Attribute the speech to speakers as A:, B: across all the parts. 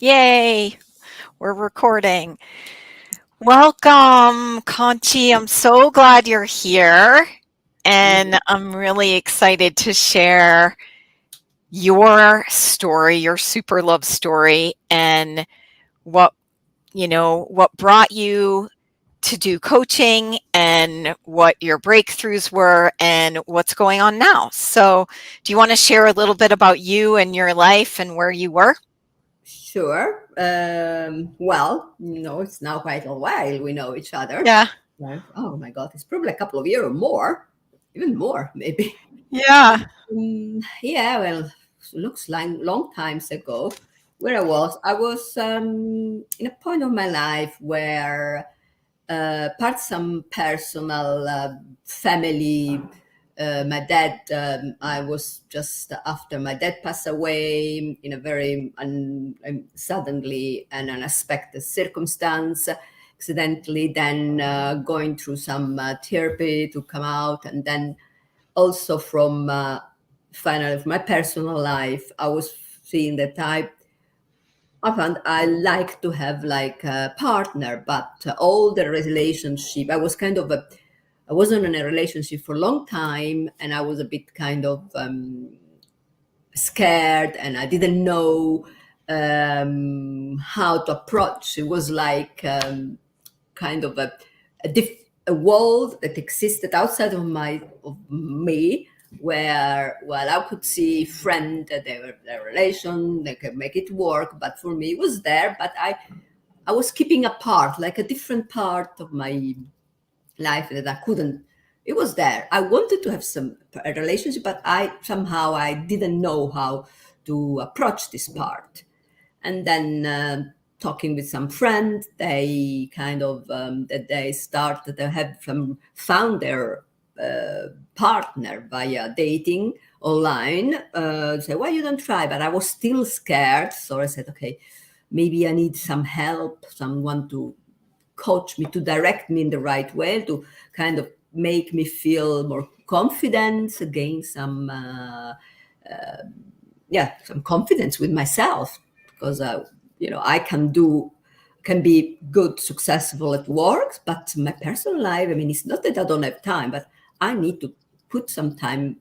A: Yay, we're recording. Welcome, Conchi. I'm so glad you're here. And I'm really excited to share your story, your super love story, and what, what brought you to do coaching and what your breakthroughs were and what's going on now. So, do you want to share a little bit about you and your life and where you were?
B: Sure. Well, it's now quite a while we know each other.
A: Yeah.
B: Right. Oh my God, it's probably a couple of years or more, even more, maybe.
A: Yeah.
B: Yeah, well, looks like long times ago. Where I was in a point of my life where part some personal family. My dad, I was just after my dad passed away in a very suddenly and unexpected circumstance, accidentally, then going through some therapy to come out. And then also from finally, from my personal life, I was seeing that I found I like to have like a partner, but all the relationship, I wasn't in a relationship for a long time, and I was a bit kind of scared, and I didn't know how to approach. It was like kind of a world that existed outside of me, where well I could see friend that they were their relation, they could make it work, but for me it was there, but I was keeping apart, like a different part of my life that I couldn't. It was there. I wanted to have a relationship, but I didn't know how to approach this part. And then talking with some friends, they kind of that they started they have found their partner via dating online. Say, why you don't try? But I was still scared, so I said, okay, maybe I need some help, someone to coach me, to direct me in the right way, to kind of make me feel more confident, gain some some confidence with myself, because I can be good, successful at work, but my personal life, I mean, it's not that I don't have time, but I need to put some time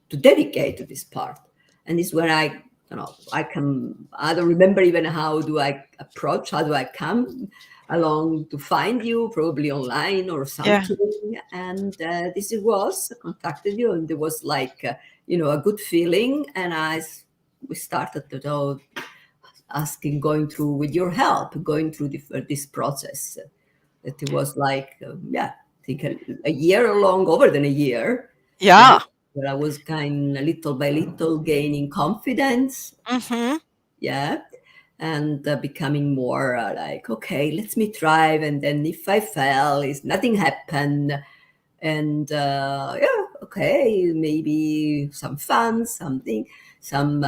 B: to dedicate to this part. And it's where I don't remember even how do I approach, how do I come along to find you, probably online or
A: Yeah.
B: something. And this it was, I contacted you, and there was like, a good feeling. And we started to asking, going through with your help, going through this process. That it was like, I think a year long, over than a year. Yeah,
A: Yeah.
B: where I was kind of little by little gaining confidence.
A: Mhm.
B: Yeah, and becoming more like, okay, let me try, and then if I fail, is nothing happened. And okay, maybe some fun, something, some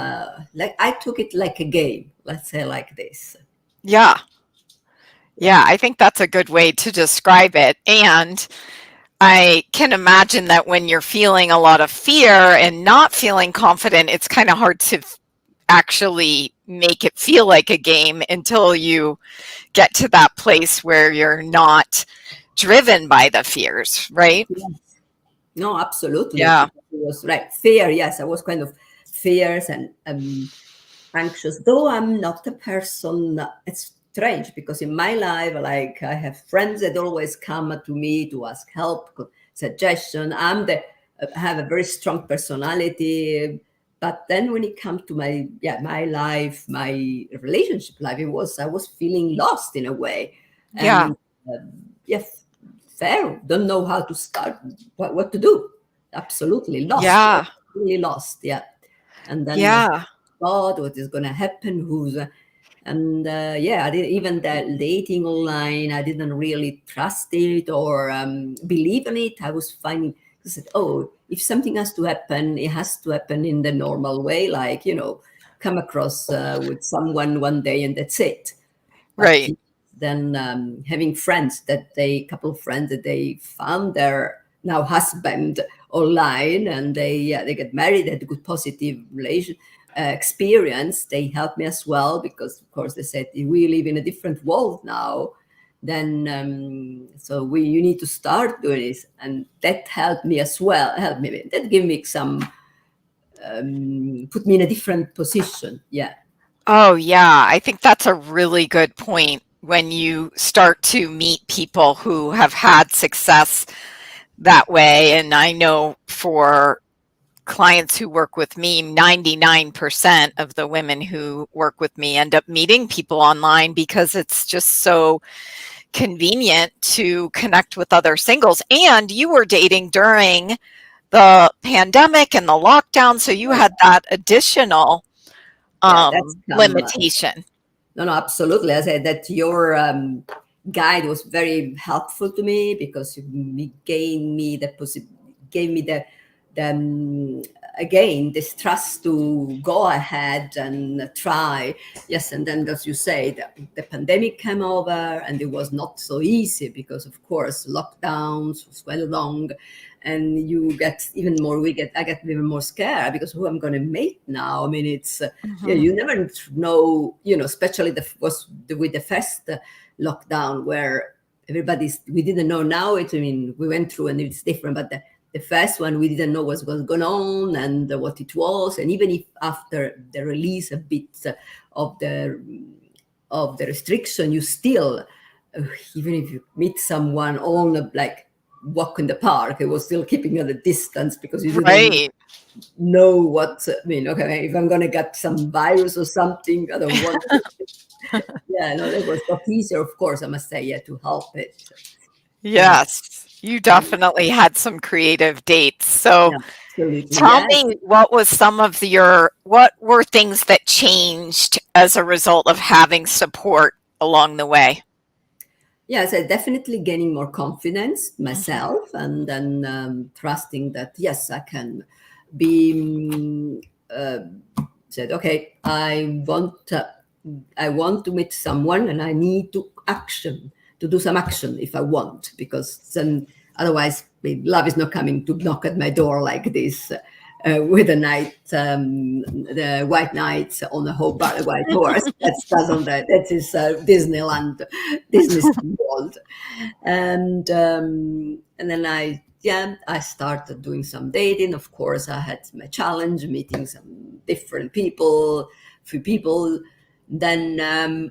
B: like I took it like a game, let's say like this.
A: Yeah.
B: Yeah.
A: Yeah, I think that's a good way to describe it, and I can imagine that when you're feeling a lot of fear and not feeling confident, it's kinda hard to actually make it feel like a game until you get to that place where you're not driven by the fears, right?
B: Yes. No, absolutely.
A: Yeah.
B: It was right. Fear, yes, I was kind of fierce and anxious, though I'm not a person. It's strange because in my life, like I have friends that always come to me to ask help, suggestion. I have a very strong personality, but then when it comes to my life, my relationship life, I was feeling lost in a way,
A: Yeah.
B: and yes, fair. Don't know how to start, what to do. Absolutely lost,
A: Yeah.
B: really lost. Yeah, and then was
A: Yeah.
B: God, what is going to happen? And yeah, I did even that dating online. I didn't really trust it or believe in it. I was finding, I said, oh, if something has to happen, it has to happen in the normal way, like come across with someone one day and that's it. But
A: Right.
B: then having friends couple of friends that they found their now husband online, and they get married, had a good positive relation. experience, they helped me as well, because of course they said we live in a different world now. Then so you need to start doing this, and that helped me as well. Helped me. That gave me some put me in a different position. Yeah.
A: Oh, yeah. I think that's a really good point when you start to meet people who have had success that way. And I know for clients who work with me, 99% of the women who work with me end up meeting people online because it's just so convenient to connect with other singles. And you were dating during the pandemic and the lockdown, so you had that additional
B: Yeah, that's come.
A: limitation.
B: No, no, absolutely. I said that your guide was very helpful to me, because you gave me gave me the again this trust to go ahead and try. Yes, and then as you say, the pandemic came over, and it was not so easy, because of course lockdowns was well long, and you get even more. I get even more scared, because who I'm going to meet now? I mean, it's yeah,
A: Mhm.
B: you never know, especially with the first lockdown, where we didn't know. Now I mean, we went through and it's different, but the first one, we didn't know what was going on and what it was. And even if after the release a bit of the restriction, you still, even if you meet someone on like walk in the park, it was still keeping at a distance, because you didn't
A: Right.
B: know what. I mean, okay, if I'm gonna get some virus or something, I don't want it. Yeah, no, that was not easier, of course, I must say, yeah, to help it. And
A: Yes, you definitely had some creative dates. So
B: yeah, absolutely,
A: tell
B: yes.
A: me, what were things that changed as a result of having support along the way?
B: Yeah, so definitely gaining more confidence
A: Mhm.
B: myself, and then trusting that yes, I can be said, okay, I want to meet someone, and I need to do some action if I want, because then otherwise love is not coming to knock at my door like this. With the white knights on the white horse. That is Disney World. And then I started doing some dating. Of course, I had my challenge, meeting some different people, few people. Then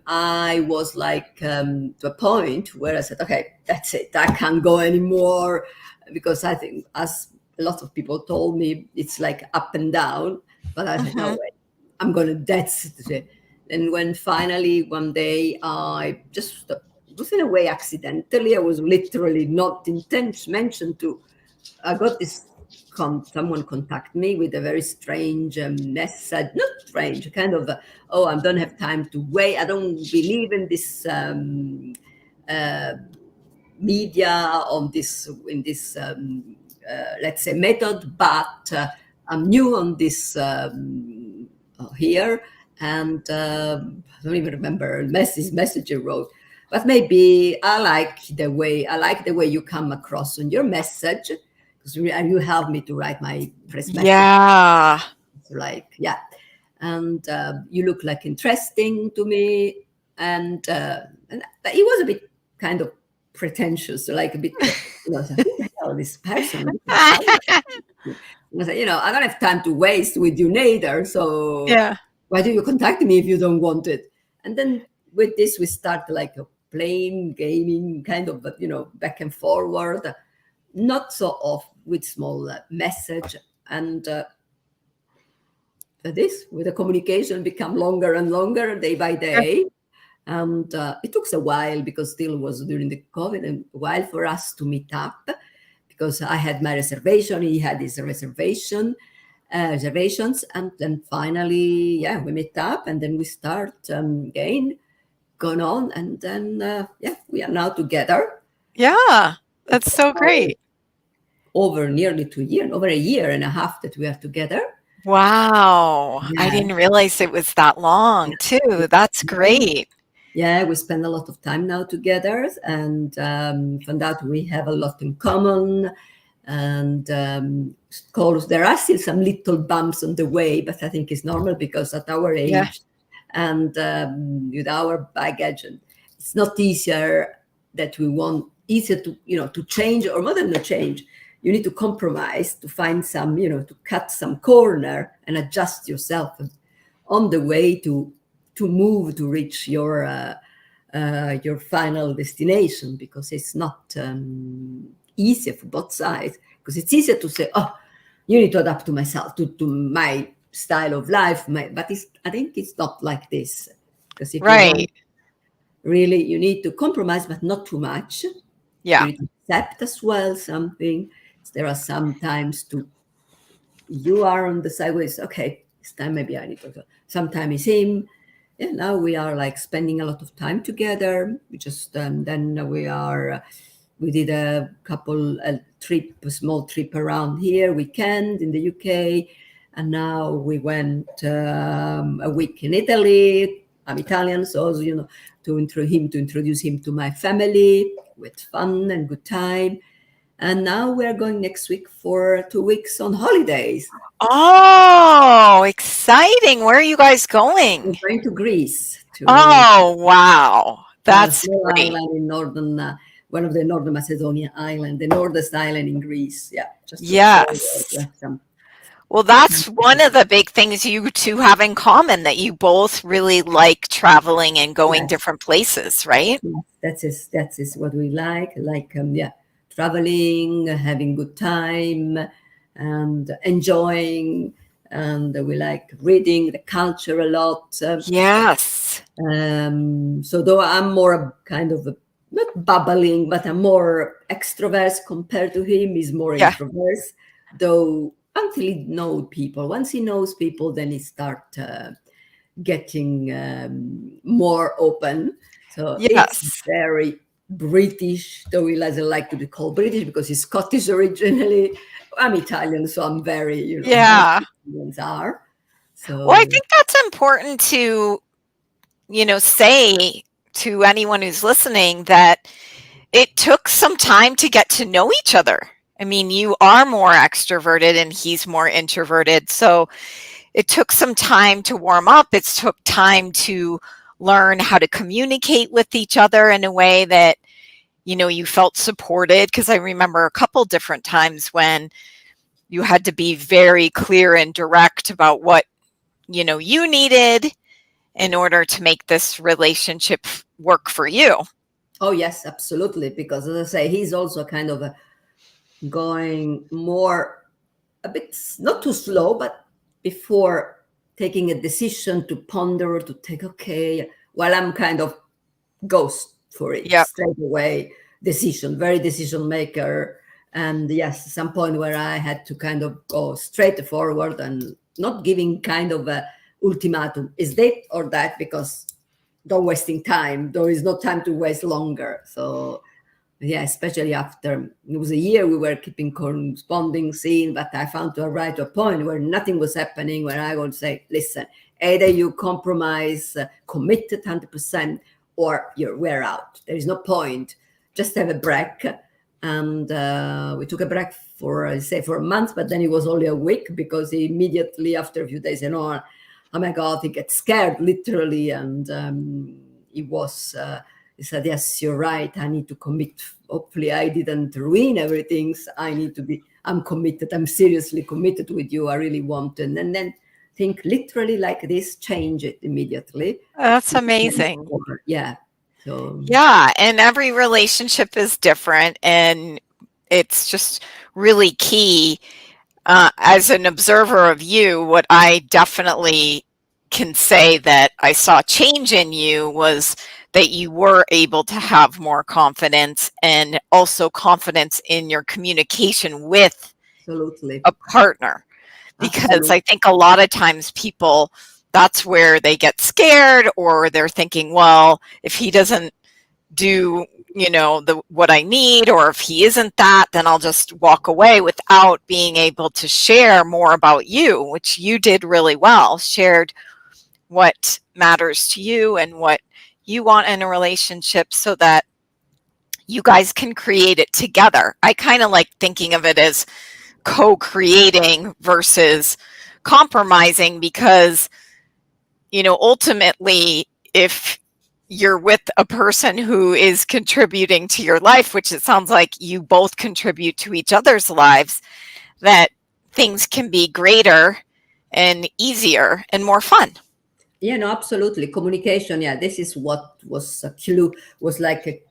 B: I was like to a point where I said, okay, that's it, I can't go anymore, because I think, as a lot of people told me, it's like up and down. But I said, no,
A: Mhm.
B: wait, I'm gonna that's it. And when finally one day I just it was in a way accidentally, I was literally not mentioned to, I got this someone contact me with a very strange message, not strange, kind of oh, I don't have time to wait, I don't believe in this uh, media on this in this let's say method, but I'm new on this here, and I don't even remember message you wrote, but maybe I like the way you come across on your message, because you helped me to write my first message.
A: Yeah.
B: It's like, yeah, and you look like interesting to me, and but it was a bit kind of pretentious, like a bit, so who the hell is this person? I said, I don't have time to waste with you neither. So
A: Yeah.
B: why do you contact me if you don't want it? And then with this, we start like a playing, gaming kind of, but back and forward, not so off with small message. And this, with the communication, become longer and longer day by day. And it took a while, because still was during the COVID, and a while for us to meet up, because I had my reservation, he had his reservations, and then finally, yeah, we met up, and then we start again, gone on, and then yeah, we are now together.
A: Yeah.
B: It's
A: That's so
B: now
A: great.
B: over nearly 2 years, over a year and a half that we are together.
A: Wow. I
B: Yeah.
A: didn't realize it was that long too. That's great.
B: Yeah, we spend a lot of time now together, and found out we have a lot in common. And of course, there are still some little bumps on the way, but I think it's normal because at our
A: Yeah.
B: age and with our baggage, and it's not easier that we want easier to to change, or more than no change. You need to compromise to find some, to cut some corner and adjust yourself on the way to move to reach your final destination, because it's not easier for both sides. Because it's easier to say, oh, you need to adapt to myself, to my style of life, but I think it's not like this. Because if you
A: Right.
B: want, really, you need to compromise, but not too much. You
A: Yeah.
B: need to accept as well something. There are some times you are on the sideways. Okay, this time maybe I need to go. Sometimes it's him. Yeah, now we are like spending a lot of time together. We just then we did a small trip around here, weekend in the UK, and now we went a week in Italy. I'm Italian, so to introduce him to my family with fun and good time. And now we are going next week for 2 weeks on holidays.
A: Oh, exciting. Where are you guys
B: We're
A: going?
B: going to Greece, to
A: Oh, wow.
B: a
A: That's
B: small
A: great.
B: island in northern, one of the northern Macedonia island, the northest island in Greece. Yeah, just to explore, to
A: Yes.
B: have some.
A: Well, that's one of the big things you two have in common, that you both really like traveling and going
B: Yes,
A: different places, right?
B: yes, that is what we like. Yeah, traveling, having good time, and enjoying. And we like reading the culture a lot.
A: Yes.
B: So though I'm more a kind of not bubbling, but I'm more extrovert compared to him. He's more
A: Yeah.
B: introvert. Though until he knows people, once he knows people, then he start getting more open. So it's
A: Yes.
B: very British, though he doesn't like to be called British because he's Scottish originally. I'm Italian, so I'm very, most
A: Yeah.
B: Italians are.
A: Well, I
B: So
A: think that's important to, say to anyone who's listening, that it took some time to get to know each other. I mean, you are more extroverted and he's more introverted. So it took some time to warm up. It took time to learn how to communicate with each other in a way that, you felt supported. Because I remember a couple different times when you had to be very clear and direct about what, you needed in order to make this relationship work for you.
B: oh yes, absolutely. Because as I say, he's also kind of going more a bit not too slow, but before taking a decision to ponder to take okay. While I'm kind of ghost for it
A: Yep.
B: straight away, decision, very decision maker. And yes, some point where I had to kind of go straight forward and not giving kind of a ultimatum, is that or that, because don't wasting time. There is no time to waste longer. So yeah, especially after it was a year we were keeping corresponding, seeing, but I found to arrive to a point where nothing was happening, where I would say, listen, either you compromise, committed 100%, or we're out. There is no point. Just have a break. And we took a break for, I say, for a month, but then it was only a week, because he immediately after a few days, oh my God, he gets scared literally. And he was, he said, yes, you're right. I need to commit. Hopefully I didn't ruin everything. So I'm committed. I'm seriously committed with you. I really want to. And then think literally like this, change it immediately.
A: That's amazing.
B: Yeah. So
A: Yeah, and every relationship is different, and it's just really key. As an observer of you, what I definitely can say that I saw change in you was that you were able to have more confidence, and also confidence in your communication with
B: absolutely.
A: a partner. Because
B: Absolutely.
A: I think a lot of times people, that's where they get scared, or they're thinking, well, if he doesn't do, the what I need, or if he isn't that, then I'll just walk away, without being able to share more about you, which you did really well. Shared what matters to you and what you want in a relationship, so that you guys can create it together. I kind of like thinking of it as co-creating versus compromising, because ultimately, if you're with a person who is contributing to your life, which it sounds like you both contribute to each other's lives, that things can be greater and easier and more fun.
B: Yeah, no, absolutely. Communication. Yeah, this is what was a clue, was like a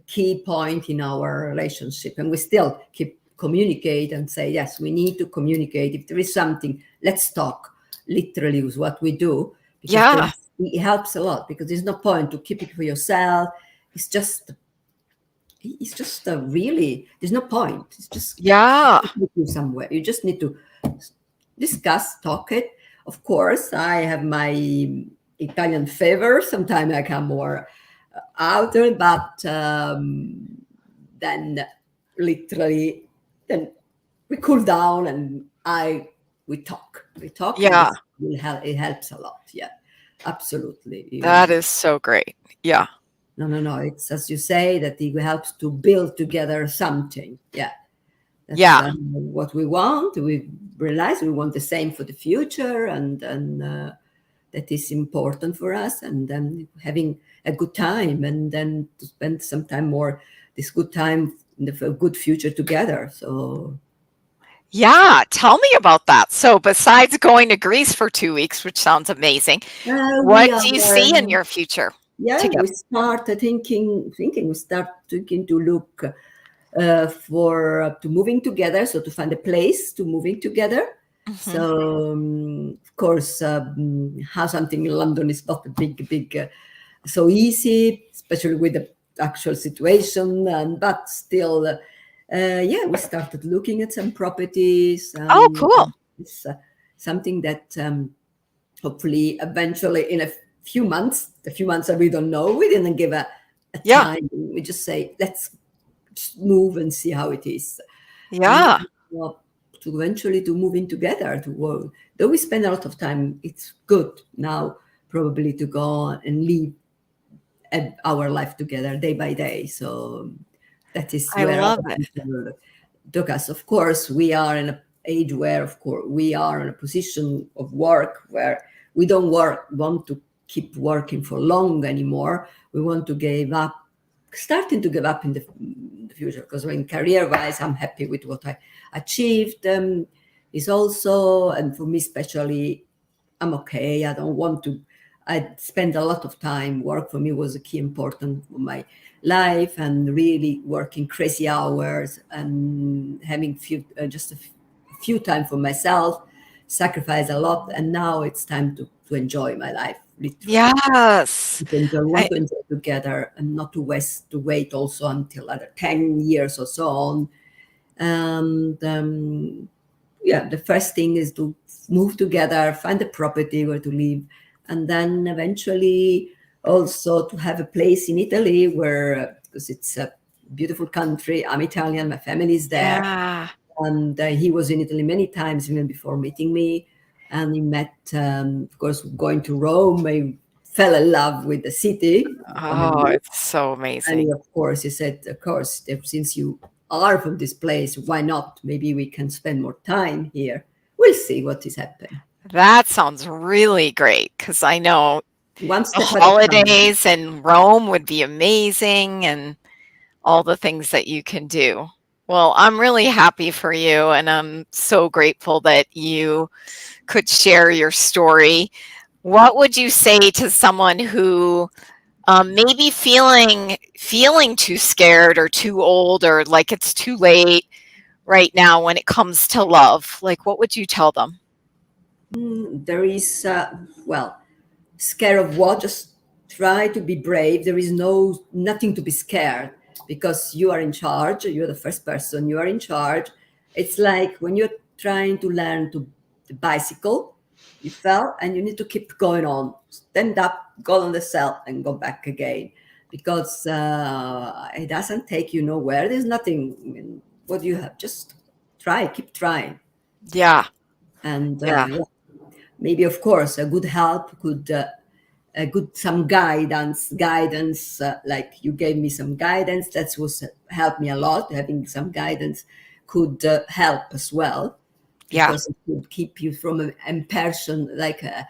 B: key point in our relationship. And we still keep communicate and say, yes, we need to communicate. If there is something, let's talk. Literally is what we do, because
A: Yeah.
B: it helps a lot, because there's no point to keep it for yourself. It's just really, there's no point. It's just
A: Yeah.
B: you somewhere. You just need to discuss, talk it. Of course, I have my Italian favor. Sometimes I come more out there, but then literally, then we cool down and we talk. We talk, and
A: Yeah.
B: this will help. It helps a lot. Yeah, absolutely.
A: That is so great. Yeah.
B: No. It's as you say, that it helps to build together something. Yeah, that's
A: Yeah.
B: what we want. We realize we want the same for the future, and that is important for us. And then having a good time, and then to spend some time more, this good time in the good future together. So
A: Yeah. Tell me about that. So, besides going to Greece for 2 weeks, which sounds amazing,
B: we
A: what
B: are.
A: do you see in your future
B: Yeah, we
A: together?
B: start thinking. We start thinking to look for to moving together, so to find a place to moving together.
A: Hmm.
B: So of course, how something in London is not a big so easy, especially with the actual situation. And but still, yeah, we started looking at some properties,
A: Oh,
B: and
A: cool.
B: it's something that hopefully eventually in a few months that we don't know, we didn't give a
A: Yeah.
B: time. We just say let's just move and see how it is, and
A: Yeah.
B: well, to eventually to move in together to work. Though we spend a lot of time, it's good now probably to go and live our life together day by day. So that is
A: I
B: where our
A: love it.
B: future took us. Of course, we are in an age where, of course, we are in a position of work where we don't want to keep working for long anymore. We want to give up, starting to give up in the future. Because when career-wise, I'm happy with what I achieved. Is also, and for me especially, I'm okay. I don't want to. I spend a lot of time. Work for me was a key important for my life, and really working crazy hours and having just a few time for myself. Sacrifice a lot, and now it's time to enjoy my life. Literally,
A: Yes.
B: to enjoy.
A: I,
B: Want to enjoy together, and not to wait also until other 10 years or so on. And yeah, the first thing is to move together, find a property where to live, and then eventually also to have a place in Italy where, because it's a beautiful country. I'm Italian, my family is there,
A: yeah.
B: and he was in Italy many times even before meeting me. And he met, of course, going to Rome. I fell in love with the city.
A: Oh, it's so
B: And
A: amazing.
B: he, of course, he said, of course, since you are from this place, why not? Maybe we can spend more time here. We'll see what is happening.
A: That sounds really great, because I know
B: One
A: the
B: step at a time.
A: holidays and Rome would be amazing, and all the things that you can do. Well, I'm really happy for you, and I'm so grateful that you could share your story. What would you say to someone who maybe feeling too scared or too old, or like it's too late right now when it comes to love? Like, what would you tell them?
B: There is, well, scared of what? Just try to be brave. There is nothing to be scared, because you are in charge. You're the first person. You are in charge. It's like when you're trying to learn to the bicycle, you fell and you need to keep going on. Stand up, go on the cell, and go back again, because it doesn't take you nowhere. There's nothing. I mean, what do you have? Just try, keep trying,
A: Yeah,
B: and
A: yeah,
B: yeah, maybe of course a good help could. some guidance, like you gave me some guidance. That was helped me a lot. Having some guidance could help as well,
A: Yeah.
B: because it could keep you from a person, like a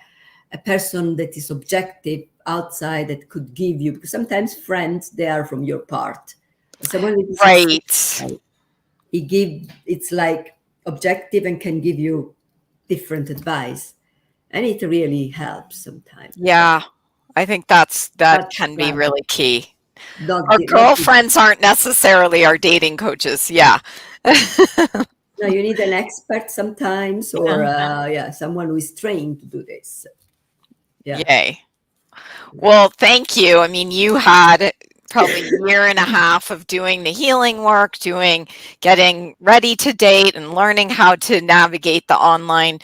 B: person that is objective outside, that could give you, because sometimes friends, they are from your part. Someone that is
A: Right.
B: inside, it's like objective and can give you different advice, and it really helps sometimes.
A: Yeah. I think that
B: But
A: can be really key.
B: not
A: Our
B: not
A: girlfriends aren't necessarily our dating coaches. Yeah.
B: no, you need an expert sometimes, or
A: Yeah.
B: yeah, someone who is trained to do this. Yeah.
A: Yay. Well, thank you. I mean, you had probably a year and a half of doing the healing work, getting ready to date and learning how to navigate the online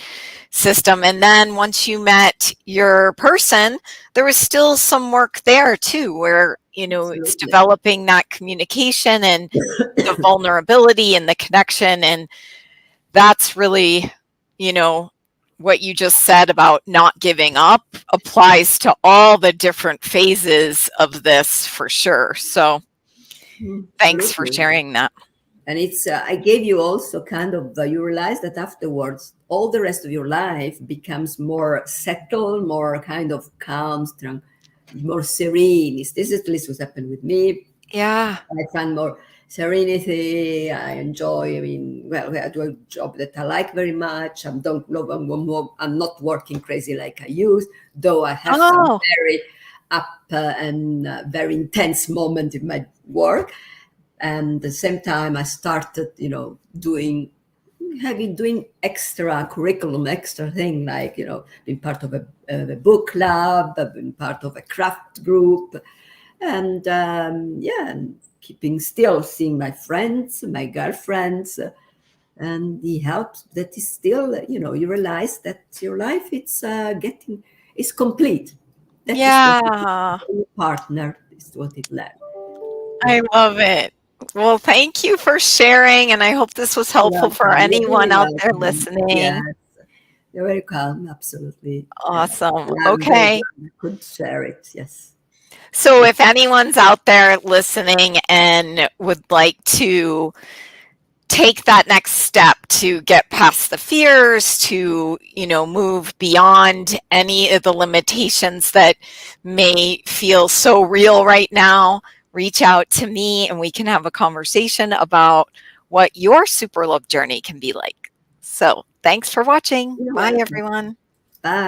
A: system. And then once you met your person, there was still some work there too, where, it's
B: Absolutely.
A: developing that communication and the vulnerability and the connection. And that's really, you know, what you just said about not giving up applies to all the different phases of this for sure. So thanks for
B: Absolutely.
A: sharing that.
B: And it's I gave you also kind of you realize that afterwards all the rest of your life becomes more settled, more kind of calm, strong, more serene. This is at least what's happened with me.
A: Yeah.
B: I find more serenity. I enjoy. I mean, well, I do a job that I like very much. I don't know. I'm not working crazy like I used, though. I have some
A: Oh,
B: very up and very intense moment in my work. And at the same time, I started, doing extra curriculum, extra thing, like, being part of a book club, being part of a craft group, and yeah, and keeping still seeing my friends, my girlfriends, and the help that is still, you realize that your life is complete. That is what it is.
A: yeah.
B: Your partner is what it left.
A: I love it. Well, thank you for sharing, and I hope this was
B: You're
A: helpful for
B: welcome. You're
A: anyone
B: really
A: out there
B: welcome.
A: listening.
B: Yes, you're very calm. Absolutely. Yeah.
A: Awesome.
B: And I'm very
A: Okay.
B: glad I could share it. Yes.
A: So if anyone's out there listening and would like to take that next step to get past the fears, to, move beyond any of the limitations that may feel so real right now, reach out to me and we can have a conversation about what your super love journey can be like. So thanks for watching.
B: You're
A: Bye,
B: welcome.
A: everyone.
B: Bye.